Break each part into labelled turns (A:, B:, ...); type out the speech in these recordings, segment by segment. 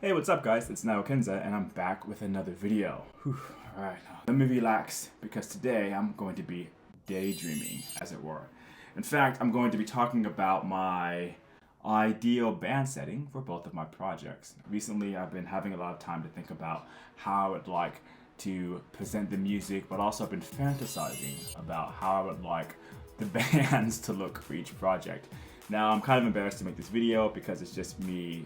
A: Hey, what's up guys? It's Naokenza and I'm back with another video. Alright, let me relax because today I'm going to be daydreaming, as it were. In fact, I'm going to be talking about my ideal band setting for both of my projects. Recently, I've been having a lot of time to think about how I would like to present the music, but also I've been fantasizing about how I would like the bands to look for each project. Now, I'm kind of embarrassed to make this video because it's just me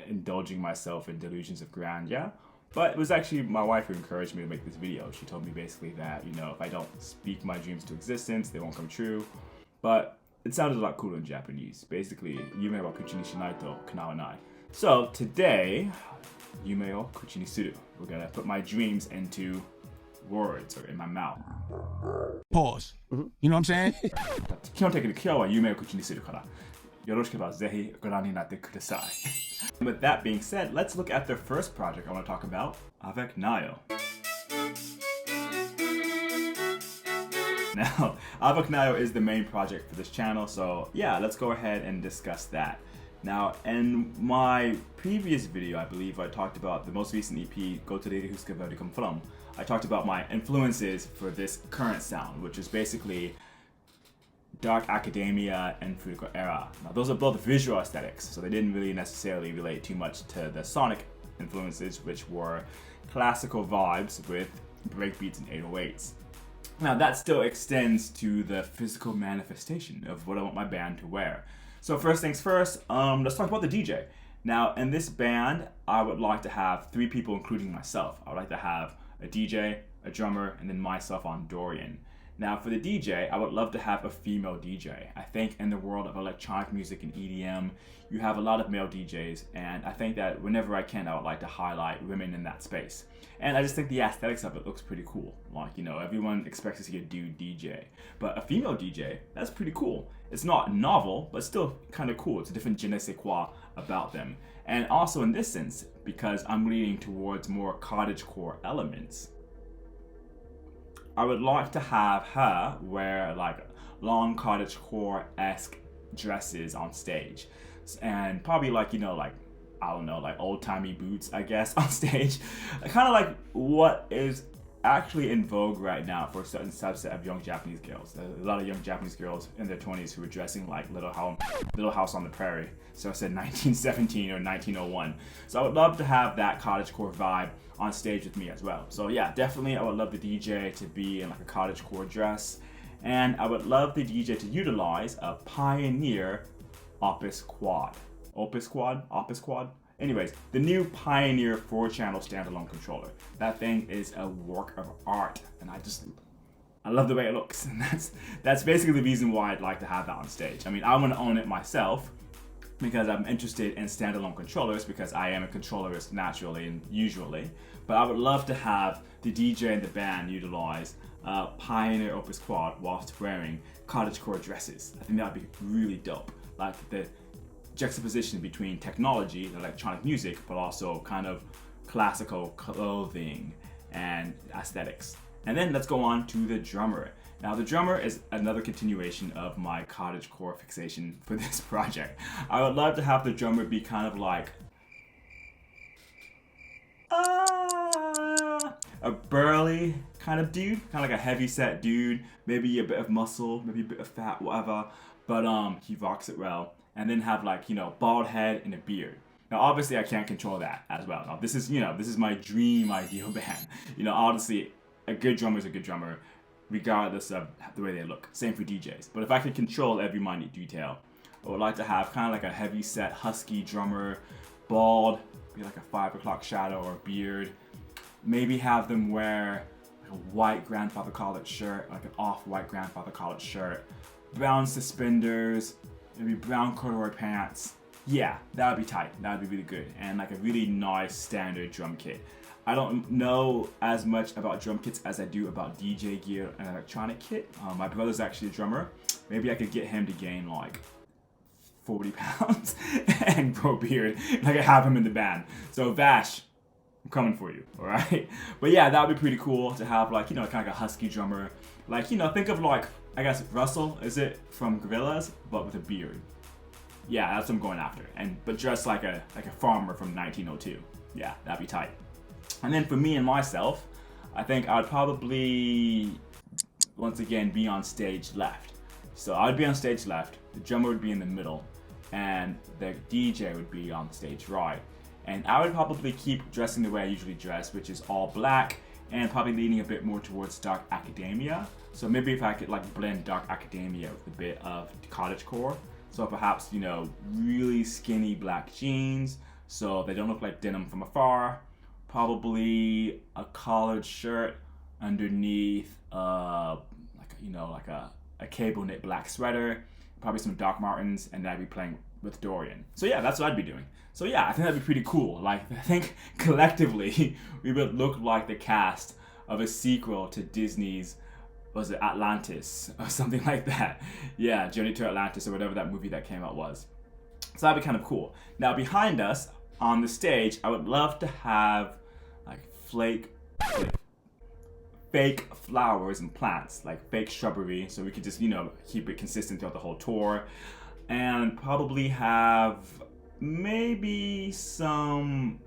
A: indulging myself in delusions of grandeur. But it was actually my wife who encouraged me to make this video. She told me basically that, if I don't speak my dreams to existence, they won't come true. But it sounded a lot cooler in Japanese. Basically, yume wa kuchi ni shinai to kanawanai. So today, yume o kuchi ni suru. We're gonna put my dreams into words or in my mouth.
B: Pause. You know what I'm saying?
A: 基本的に今日は夢を口にするから、よろしければぜひご覧になってください。With that being said, let's look at the first project I want to talk about, avecnayo. Now, avecnayo is the main project for this channel, so yeah, let's go ahead and discuss that. Now, in my previous video, I believe I talked about the most recent EP, Go to the Huska Where to Come From. I talked about my influences for this current sound, which is basically dark academia and Furuko era. Now, those are both visual aesthetics, so they didn't really necessarily relate too much to the sonic influences, which were classical vibes with breakbeats and 808s. Now, that still extends to the physical manifestation of what I want my band to wear. So first things first, let's talk about the DJ. Now, in this band, I would like to have 3 people, including myself. I would like to have a DJ, a drummer, and then myself on Dorian. Now, for the DJ, I would love to have a female DJ. I think in the world of electronic music and EDM, you have a lot of male DJs, and I think that whenever I can, I would like to highlight women in that space. And I just think the aesthetics of it looks pretty cool. Like, everyone expects to see a dude DJ, but a female DJ, that's pretty cool. It's not novel, but still kind of cool. It's a different je ne sais quoi about them. And also in this sense, because I'm leaning towards more cottagecore elements, I would like to have her wear like long cottagecore-esque dresses on stage. And probably like, I don't know, like old-timey boots, I guess, on stage. Kind of like what is actually in vogue right now for a certain subset of young Japanese girls. There's a lot of young Japanese girls in their 20s who are dressing like Little House on the Prairie. So I said 1917 or 1901. So I would love to have that cottagecore vibe on stage with me as well. So yeah, definitely I would love the DJ to be in like a cottagecore dress. And I would love the DJ to utilize a Pioneer Opus Quad. Opus Quad? Anyways, the new Pioneer 4-channel standalone controller. That thing is a work of art, and I love the way it looks. And that's basically the reason why I'd like to have that on stage. I mean, I want to own it myself because I'm interested in standalone controllers because I am a controllerist naturally and usually. But I would love to have the DJ and the band utilize Pioneer Opus Quad whilst wearing cottagecore dresses. I think that would be really dope. Like the juxtaposition between technology, electronic music, but also kind of classical clothing and aesthetics. And then let's go on to the drummer. Now, the drummer is another continuation of my cottagecore fixation for this project. I would love to have the drummer be kind of like a burly kind of dude, kind of like a heavy set dude, maybe a bit of muscle, maybe a bit of fat, whatever, but he rocks it well. And then have like, bald head and a beard. Now, obviously I can't control that as well. Now, this is my dream ideal band. Honestly, a good drummer is a good drummer, regardless of the way they look. Same for DJs. But if I could control every minute detail, I would like to have kind of like a heavy set, husky drummer, bald, be like a 5 o'clock shadow or beard. Maybe have them wear like a white grandfather collared shirt, like an off-white grandfather collared shirt, brown suspenders, maybe brown corduroy pants. Yeah, that would be tight. That would be really good. And like a really nice standard drum kit. I don't know as much about drum kits as I do about DJ gear and electronic kit. My brother's actually a drummer. Maybe I could get him to gain like 40 pounds and grow a beard. And I could have him in the band. So Vash, I'm coming for you, all right? But yeah, that would be pretty cool to have like, kind of like a husky drummer. Like, think of like, I guess Russell, is it, from Gorillaz, but with a beard. Yeah, that's what I'm going after. But dressed like a farmer from 1902. Yeah, that'd be tight. And then for me and myself, I think I'd probably once again be on stage left. So I'd be on stage left, the drummer would be in the middle, and the DJ would be on stage right. And I would probably keep dressing the way I usually dress, which is all black and probably leaning a bit more towards dark academia. So maybe if I could like blend dark academia with a bit of cottagecore. So perhaps, you know, really skinny black jeans so they don't look like denim from afar. Probably a collared shirt underneath like a cable knit black sweater, probably some Doc Martens, and then I'd be playing with Dorian. So yeah, that's what I'd be doing. So yeah, I think that'd be pretty cool. Like, I think collectively we would look like the cast of a sequel to Disney's, was it Atlantis or something like that? Yeah, Journey to Atlantis or whatever that movie that came out was. So that'd be kind of cool. Now behind us on the stage, I would love to have like fake flowers and plants, like fake shrubbery, so we could just, you know, keep it consistent throughout the whole tour. And probably have maybe some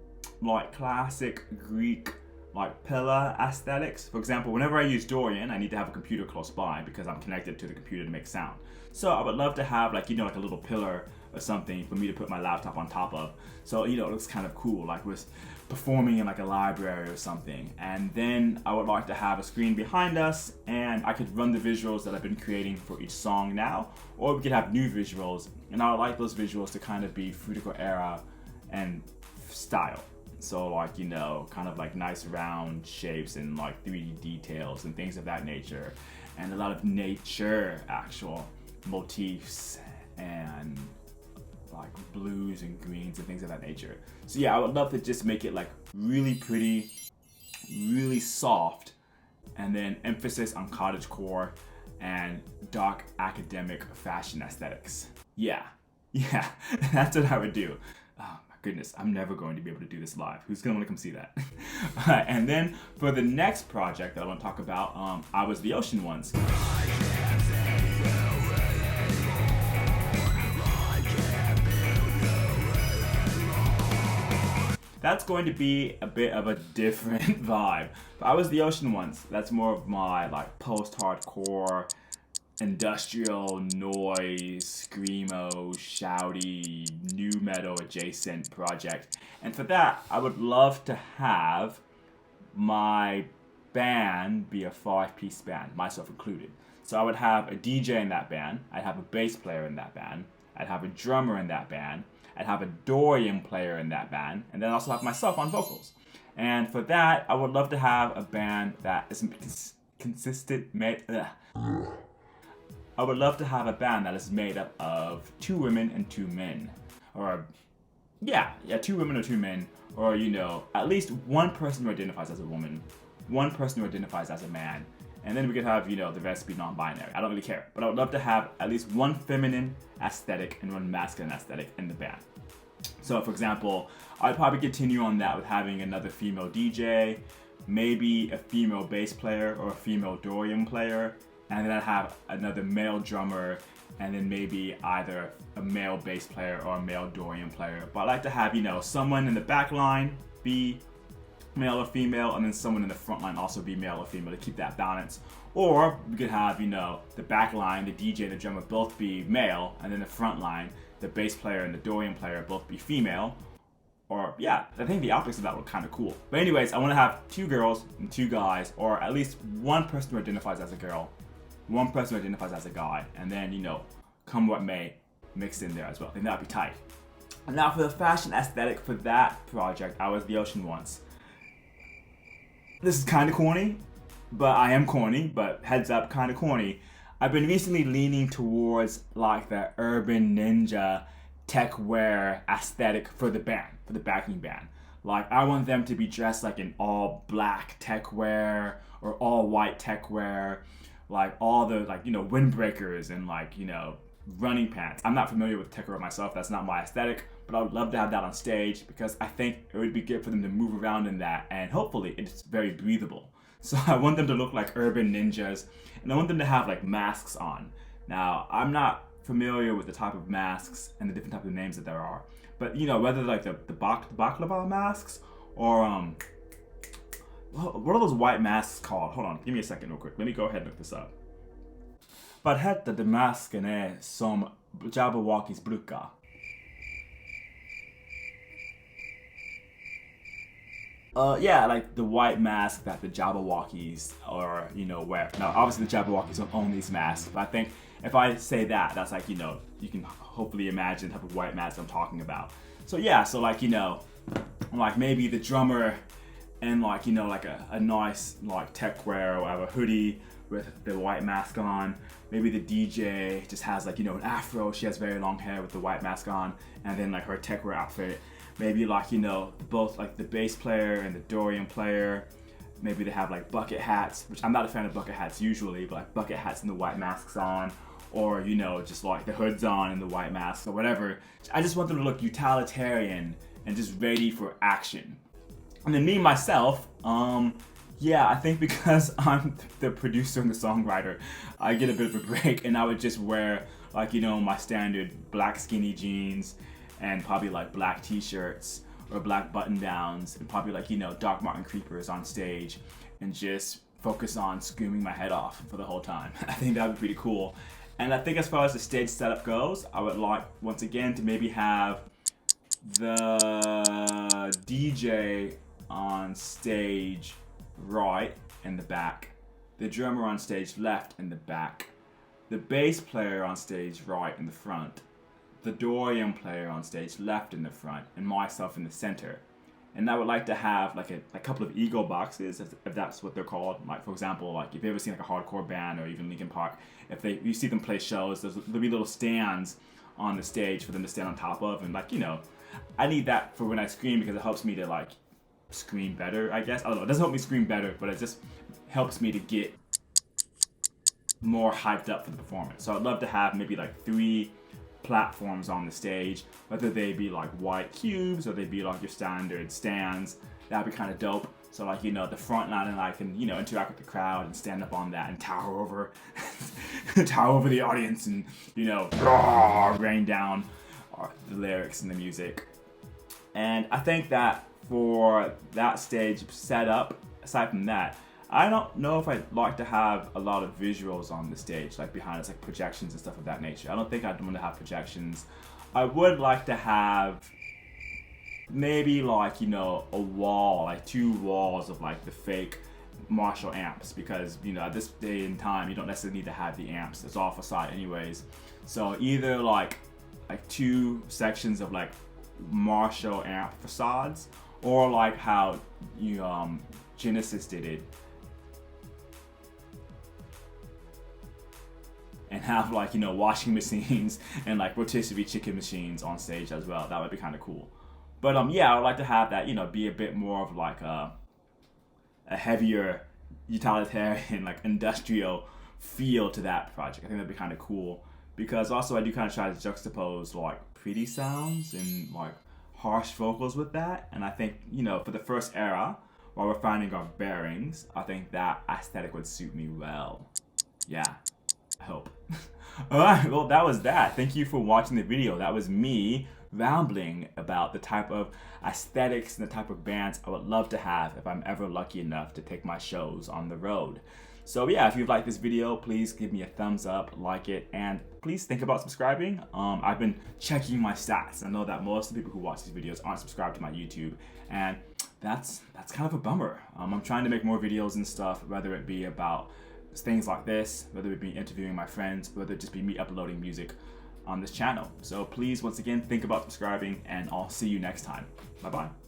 A: like classic Greek like pillar aesthetics. For example, whenever I use Dorian, I need to have a computer close by because I'm connected to the computer to make sound. So I would love to have like, you know, like a little pillar or something for me to put my laptop on top of. So, you know, it looks kind of cool, like with performing in like a library or something. And then I would like to have a screen behind us and I could run the visuals that I've been creating for each song now, or we could have new visuals, and I would like those visuals to kind of be Fruitico era and style. So like, you know, kind of like nice round shapes and like 3D details and things of that nature, and a lot of nature actual motifs and like blues and greens and things of that nature. So yeah, I would love to just make it like really pretty, really soft, and then emphasis on cottagecore and dark academic fashion aesthetics. Yeah, that's what I would do. Oh my goodness, I'm never going to be able to do this live. Who's gonna want to come see that? And then for the next project that I want to talk about, I Was the Ocean Once. That's going to be a bit of a different vibe. But I Was the Ocean Once. That's more of my like post-hardcore, industrial noise, screamo, shouty, new metal adjacent project. And for that, I would love to have my band be a 5-piece band, myself included. So I would have a DJ in that band, I'd have a bass player in that band, I'd have a drummer in that band, I'd have a Dorian player in that band, and then also have myself on vocals. And for that, I would love to have a band that is consistent. I would love to have a band that is made up of 2 women and 2 men, or 2 women or 2 men, or you know, at least one person who identifies as a woman, one person who identifies as a man, and then we could have, you know, the rest be non-binary. I don't really care, but I would love to have at least one feminine aesthetic and one masculine aesthetic in the band. So for example, I'd probably continue on that with having another female DJ, maybe a female bass player or a female Dorian player, and then I'd have another male drummer, and then maybe either a male bass player or a male Dorian player. But I'd like to have, you know, someone in the back line be male or female, and then someone in the front line also be male or female to keep that balance. Or we could have, you know, the back line, the DJ and the drummer both be male, and then the front line, the bass player and the Dorian player both be female. Or yeah, I think the optics of that look kind of cool. But anyways, I want to have 2 girls and 2 guys, or at least one person who identifies as a girl, one person who identifies as a guy, and then, you know, come what may, mixed in there as well. I think that'd be tight. And now for the fashion aesthetic for that project, I Was the Ocean Once. This is kind of corny, but I am corny, but heads up, kind of corny. I've been recently leaning towards like the urban ninja tech wear aesthetic for the band, for the backing band. Like, I want them to be dressed like in all black tech wear or all white tech wear, like all the, like, you know, windbreakers and like, you know, running pants. I'm not familiar with tech wear myself, that's not my aesthetic, but I would love to have that on stage because I think it would be good for them to move around in that, and hopefully it's very breathable. So I want them to look like urban ninjas, and I want them to have like masks on. Now, I'm not familiar with the type of masks and the different type of names that there are. But you know, whether like the baklava masks or what are those white masks called? Hold on, give me a second real quick. Let me go ahead and look this up. Vad hette de maskerna som Jabberwockies brukar? Yeah, like the white mask that the Jabberwockies or wear. Now, obviously the Jabberwockies don't own these masks, but I think if I say that, that's like you can hopefully imagine the type of white mask I'm talking about. So yeah, so like like maybe the drummer and like like a nice like tech wear or whatever hoodie with the white mask on. Maybe the DJ just has like an afro. She has very long hair with the white mask on, and then like her tech wear outfit. Maybe like both like the bass player and the Dorian player. Maybe they have like bucket hats, which I'm not a fan of bucket hats usually, but like bucket hats and the white masks on, or just like the hoods on and the white masks or whatever. I just want them to look utilitarian and just ready for action. And then me myself, yeah, I think because I'm the producer and the songwriter, I get a bit of a break, and I would just wear like my standard black skinny jeans and probably like black t-shirts or black button downs and probably like Doc Martin creepers on stage and just focus on screaming my head off for the whole time. I think that would be pretty cool. And I think as far as the stage setup goes, I would like once again to maybe have the DJ on stage right in the back, the drummer on stage left in the back, the bass player on stage right in the front, the Dorian player on stage left in the front, and myself in the center. And I would like to have like a couple of ego boxes, if that's what they're called. Like for example, like if you've ever seen like a hardcore band or even Linkin Park, if you see them play shows, there'll be little stands on the stage for them to stand on top of, and like I need that for when I scream because it helps me to like scream better, I guess. I don't know, it doesn't help me scream better, but it just helps me to get more hyped up for the performance. So I'd love to have maybe like 3 platforms on the stage, whether they be like white cubes or they be like your standard stands. That'd be kind of dope. So like the front line, and I can interact with the crowd and stand up on that and tower over the audience and rain down the lyrics and the music. And I think that for that stage setup, aside from that, I don't know if I'd like to have a lot of visuals on the stage, like behind us, like projections and stuff of that nature. I don't think I'd want to have projections. I would like to have maybe like, a wall, like 2 walls of like the fake Marshall amps, because, at this day and time, you don't necessarily need to have the amps. It's all facade anyways. So either like 2 sections of like Marshall amp facades, or like how Genesis did it, and have like washing machines and like rotisserie chicken machines on stage as well. That would be kind of cool. But yeah, I would like to have that be a bit more of like a heavier utilitarian, like industrial feel to that project. I think that'd be kind of cool, because also I do kind of try to juxtapose like pretty sounds and like harsh vocals with that. And I think for the first era, while we're finding our bearings, I think that aesthetic would suit me well. Yeah, I hope. Alright, well that was that. Thank you for watching the video. That was me rambling about the type of aesthetics and the type of bands I would love to have if I'm ever lucky enough to take my shows on the road. So yeah, if you've liked this video, please give me a thumbs up, like it, and please think about subscribing. I've been checking my stats. I know that most of the people who watch these videos aren't subscribed to my YouTube, and that's kind of a bummer. I'm trying to make more videos and stuff, whether it be about things like this, whether it be interviewing my friends, whether it just be me uploading music on this channel. So please, once again, think about subscribing, and I'll see you next time. Bye-bye.